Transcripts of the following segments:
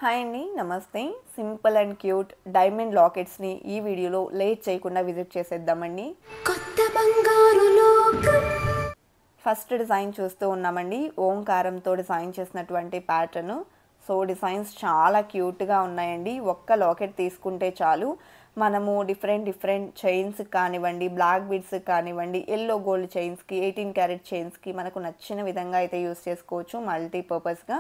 Hi అండి, నమస్తే. Simple and cute diamond లాకెట్స్ని ఈ వీడియోలో లేట్ చేయకుండా విజిట్ చేసేద్దామండి. కొత్త బంగారు లోకం. ఫస్ట్ డిజైన్ చూస్తూ ఉన్నామండి. ఓంకారంతో డిజైన్ చేసినటువంటి ప్యాటర్న్. సో డిజైన్స్ చాలా క్యూట్గా ఉన్నాయండి. ఒక్క లాకెట్ తీసుకుంటే చాలు మనము డిఫరెంట్ చైన్స్ కానివ్వండి, బ్లాక్ బీడ్స్ కానివ్వండి, ఎల్లో గోల్డ్ చైన్స్కి, 18 క్యారెట్ చైన్స్కి మనకు నచ్చిన విధంగా అయితే యూస్ చేసుకోవచ్చు. మల్టీపర్పస్గా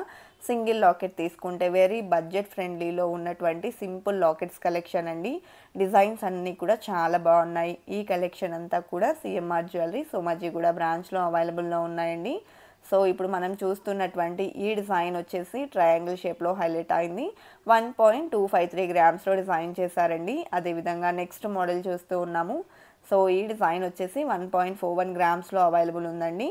సింగిల్ లాకెట్ తీసుకుంటే వెరీ బడ్జెట్ ఫ్రెండ్లీలో ఉన్నటువంటి సింపుల్ లాకెట్స్ కలెక్షన్ అండి. డిజైన్స్ అన్నీ కూడా చాలా బాగున్నాయి. ఈ కలెక్షన్ అంతా కూడా సిఎంఆర్ జ్యువెలరీ సోమాజిగూడ బ్రాంచ్లో అవైలబుల్లో ఉన్నాయండి. సో ఇప్పుడు మనం చూస్తున్నటువంటి ఈ డిజైన్ వచ్చేసి ట్రయాంగిల్ షేప్లో హైలైట్ అయింది. 1.253 గ్రామ్స్లో డిజైన్ చేశారండి. అదేవిధంగా నెక్స్ట్ మోడల్ చూస్తూ ఉన్నాము. సో ఈ డిజైన్ వచ్చేసి 1.41 గ్రామ్స్లో అవైలబుల్ ఉందండి.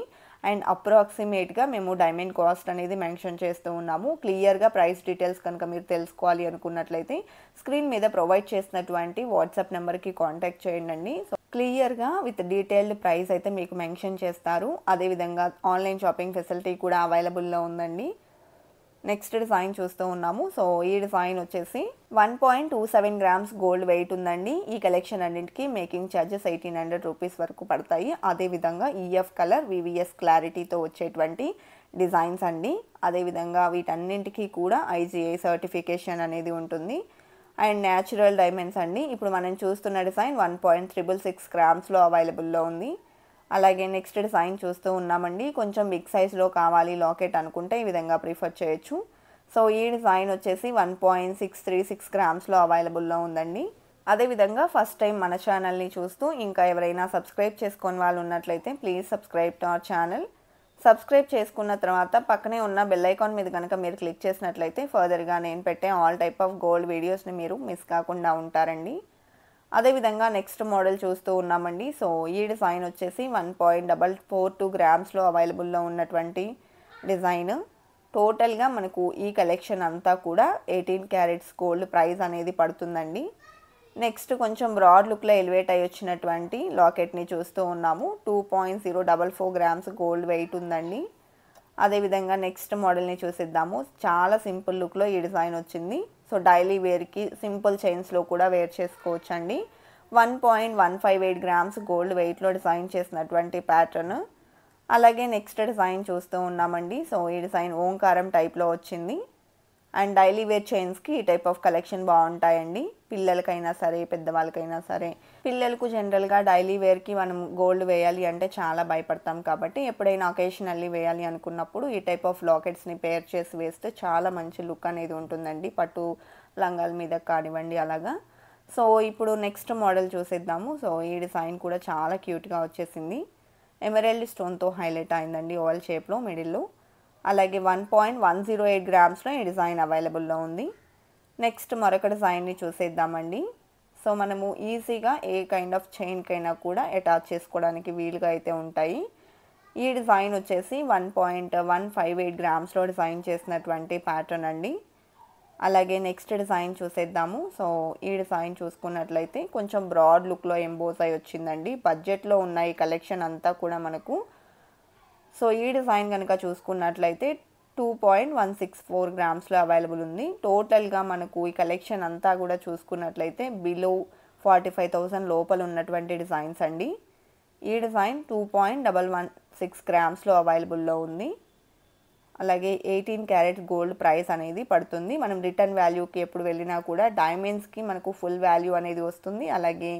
అండ్ అప్రాక్సిమేట్గా మేము డైమండ్ కాస్ట్ అనేది మెన్షన్ చేస్తూ ఉన్నాము. క్లియర్గా ప్రైస్ డీటెయిల్స్ కనుక మీరు తెలుసుకోవాలి అనుకున్నట్లయితే స్క్రీన్ మీద ప్రొవైడ్ చేసినటువంటి వాట్సాప్ నెంబర్కి కాంటాక్ట్ చేయండి. సో క్లియర్గా విత్ డీటెయిల్డ్ ప్రైస్ అయితే మీకు మెన్షన్ చేస్తారు. అదేవిధంగా ఆన్లైన్ షాపింగ్ ఫెసిలిటీ కూడా అవైలబుల్లో ఉందండి. నెక్స్ట్ డిజైన్ చూస్తూ ఉన్నాము. సో ఈ డిజైన్ వచ్చేసి 1.27 గ్రామ్స్ గోల్డ్ వెయిట్ ఉందండి. ఈ కలెక్షన్ అన్నింటికి మేకింగ్ ఛార్జెస్ 1800 రూపీస్ వరకు పడతాయి. అదేవిధంగా ఈఎఫ్ కలర్ వివిఎస్ క్లారిటీతో వచ్చేటువంటి డిజైన్స్ అండి. అదేవిధంగా వీటన్నింటికి కూడా ఐజీఐ సర్టిఫికేషన్ అనేది ఉంటుంది. అండ్ న్యాచురల్ డైమండ్స్ అండి. ఇప్పుడు మనం చూస్తున్న డిజైన్ 1.66 గ్రామ్స్లో అవైలబుల్లో ఉంది. అలాగే నెక్స్ట్ డిజైన్ చూస్తూ ఉన్నామండి. కొంచెం బిగ్ సైజ్లో కావాలి లాకెట్ అనుకుంటే ఈ విధంగా ప్రిఫర్ చేయొచ్చు. సో ఈ డిజైన్ వచ్చేసి 1.636 గ్రామ్స్లో అవైలబుల్లో ఉందండి. అదేవిధంగా ఫస్ట్ టైం మన ఛానల్ని చూస్తూ ఇంకా ఎవరైనా సబ్స్క్రైబ్ చేసుకొని వాళ్ళు ఉన్నట్లయితే please subscribe to our channel. Subscribe చేసుకున్న తర్వాత పక్కనే ఉన్న బెల్ ఐకాన్ మీద కనుక మీరు క్లిక్ చేసినట్లయితే ఫర్దర్గా నేను పెట్టే ఆల్ టైప్ ఆఫ్ గోల్డ్ వీడియోస్ని మీరు మిస్ కాకుండా ఉంటారండి. అదేవిధంగా నెక్స్ట్ మోడల్ చూస్తూ ఉన్నామండి. సో ఈ డిజైన్ వచ్చేసి 1.442 గ్రామ్స్లో అవైలబుల్లో ఉన్నటువంటి డిజైన్. టోటల్గా మనకు ఈ కలెక్షన్ అంతా కూడా 18 క్యారెట్స్ గోల్డ్ ప్రైస్ అనేది పడుతుందండి. నెక్స్ట్ కొంచెం బ్రాడ్ లుక్లో ఎలివేట్ అయ్యి వచ్చినటువంటి లాకెట్ని చూస్తూ ఉన్నాము. 2.044 గ్రామ్స్ గోల్డ్ వెయిట్ ఉందండి. అదేవిధంగా నెక్స్ట్ మోడల్ని చూసిద్దాము. చాలా సింపుల్ లుక్లో ఈ డిజైన్ వచ్చింది. సో డైలీ వేర్కి సింపుల్ చైన్స్లో కూడా వేర్ చేసుకోవచ్చు అండి. 1.158 గ్రామ్స్ గోల్డ్ వెయిట్లో డిజైన్ చేసినటువంటి ప్యాటర్న్. అలాగే నెక్స్ట్ డిజైన్ చూస్తూ ఉన్నామండి. సో ఈ డిజైన్ ఓంకారం టైప్లో వచ్చింది. అండ్ డైలీ వేర్ చైన్స్కి ఈ టైప్ ఆఫ్ కలెక్షన్ బాగుంటాయండి. పిల్లలకైనా సరే, పెద్దవాళ్ళకైనా సరే. పిల్లలకు జనరల్గా డైలీ వేర్కి మనం గోల్డ్ వేయాలి అంటే చాలా భయపడతాం కాబట్టి ఎప్పుడైనా అకేషనల్లీ వేయాలి అనుకున్నప్పుడు ఈ టైప్ ఆఫ్ లాకెట్స్ని పేర్ చేసి వేస్తే చాలా మంచి లుక్ అనేది ఉంటుందండి. పట్టు లంగాల మీద కానివ్వండి అలాగా. సో ఇప్పుడు నెక్స్ట్ మోడల్ చూసేద్దాము. సో ఈ డిజైన్ కూడా చాలా క్యూట్గా వచ్చేసింది. ఎమరాల్డ్ స్టోన్తో హైలైట్ అయిందండి ఓవల్ షేప్లో మిడిల్లో. అలాగే 1.108 గ్రామ్స్లో ఈ డిజైన్ అవైలబుల్లో ఉంది. నెక్స్ట్ మరొక డిజైన్ని చూసేద్దామండి. సో మనము ఈజీగా ఏ కైండ్ ఆఫ్ చైన్కైనా కూడా అటాచ్ చేసుకోవడానికి వీలుగా అయితే ఉంటాయి. ఈ డిజైన్ వచ్చేసి 1.158 గ్రామ్స్లో డిజైన్ చేసినటువంటి ప్యాటర్న్ అండి. అలాగే నెక్స్ట్ డిజైన్ చూసేద్దాము. సో ఈ డిజైన్ చూసుకున్నట్లయితే కొంచెం బ్రాడ్ లుక్లో ఎంబోస్ అయి వచ్చిందండి. బడ్జెట్లో ఉన్న ఈ కలెక్షన్ అంతా కూడా మనకు. సో ఈ డిజైన్ కనుక చూసుకున్నట్లయితే 2.164 గ్రామ్స్లో అవైలబుల్ ఉంది. టోటల్గా మనకు ఈ కలెక్షన్ అంతా కూడా చూసుకున్నట్లయితే బిలో 45,000 లోపల ఉన్నటువంటి డిజైన్స్ అండి. ఈ డిజైన్ 2.116 గ్రామ్స్లో అవైలబుల్లో ఉంది. అలాగే 18 క్యారెట్ గోల్డ్ ప్రైస్ అనేది పడుతుంది. మనం రిటర్న్ వాల్యూకి ఎప్పుడు వెళ్ళినా కూడా డైమండ్స్కి మనకు ఫుల్ వాల్యూ అనేది వస్తుంది. అలాగే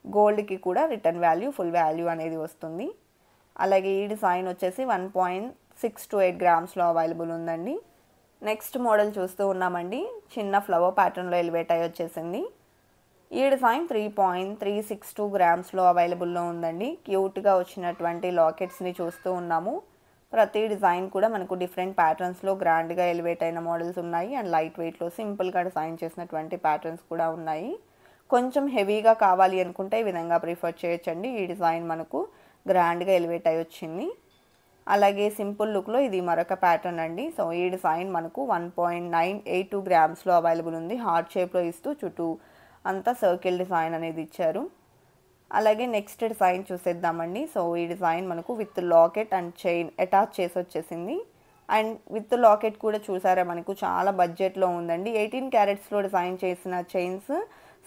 గోల్డ్కి కూడా రిటర్న్ వాల్యూ ఫుల్ వాల్యూ అనేది వస్తుంది. అలాగే ఈ డిజైన్ వచ్చేసి 1.628 గ్రామ్స్లో అవైలబుల్ ఉందండి. నెక్స్ట్ మోడల్ చూస్తూ ఉన్నామండి. చిన్న ఫ్లవర్ ప్యాటర్న్లో ఎలివేట్ అయ్యి వచ్చేసింది. ఈ డిజైన్ 3.362 గ్రామ్స్లో అవైలబుల్లో ఉందండి. క్యూట్గా వచ్చినటువంటి లాకెట్స్ని చూస్తూ ఉన్నాము. ప్రతి డిజైన్ కూడా మనకు డిఫరెంట్ ప్యాటర్న్స్లో గ్రాండ్గా ఎలివేట్ అయిన మోడల్స్ ఉన్నాయి. అండ్ లైట్ వెయిట్లో సింపుల్గా డిజైన్ చేసినటువంటి ప్యాటర్న్స్ కూడా ఉన్నాయి. కొంచెం హెవీగా కావాలి అనుకుంటే ఈ విధంగా ప్రిఫర్ చేయొచ్చండి. ఈ డిజైన్ మనకు గ్రాండ్గా ఎలివేట్ అయ్యి వచ్చింది. అలాగే సింపుల్ లుక్లో ఇది మరొక ప్యాటర్న్ అండి. సో ఈ డిజైన్ మనకు 1.982 గ్రామ్స్లో అవైలబుల్ ఉంది. హార్ట్ షేప్లో ఇస్తూ చుట్టూ అంతా సర్కిల్ డిజైన్ అనేది ఇచ్చారు. అలాగే నెక్స్ట్ డిజైన్ చూసేద్దామండి. సో ఈ డిజైన్ మనకు with locket and chain attach చేసి వచ్చేసింది. అండ్ విత్ లాకెట్ కూడా చూసారా మనకు చాలా బడ్జెట్లో ఉందండి. 18 క్యారెట్స్లో డిజైన్ చేసిన చైన్స్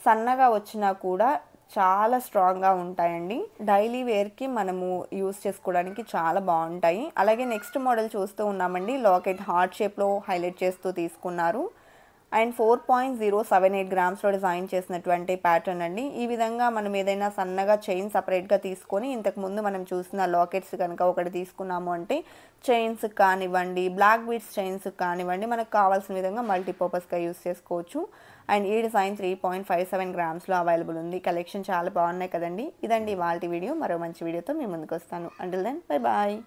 సన్నగా వచ్చినా కూడా చాలా స్ట్రాంగ్గా ఉంటాయండి. డైలీ వేర్కి మనము యూస్ చేసుకోవడానికి చాలా బాగుంటాయి. అలాగే నెక్స్ట్ మోడల్ చూస్తూ ఉన్నామండి. లాకెట్ హార్ట్ షేప్లో హైలైట్ చేస్తూ తీసుకున్నారు. అండ్ 4.078 గ్రామ్స్లో డిజైన్ చేసినటువంటి ప్యాటర్న్ అండి. ఈ విధంగా మనం ఏదైనా సన్నగా చైన్ సపరేట్గా తీసుకొని ఇంతకుముందు మనం చూసిన లాకెట్స్ కనుక ఒకటి తీసుకున్నాము అంటే చైన్స్ కానివ్వండి, బ్లాక్ బీడ్స్ చైన్స్ కానివ్వండి, మనకు కావాల్సిన విధంగా మల్టీపర్పస్గా యూస్ చేసుకోవచ్చు. అండ్ ఈ డిజైన్ 3.57 గ్రామ్స్లో అవైలబుల్ ఉంది. కలెక్షన్ చాలా బాగున్నాయి కదండి. ఇదండి ఇవాల్టి వీడియో. మరో మంచి వీడియోతో మీ ముందుకు వస్తాను. Until then bye bye.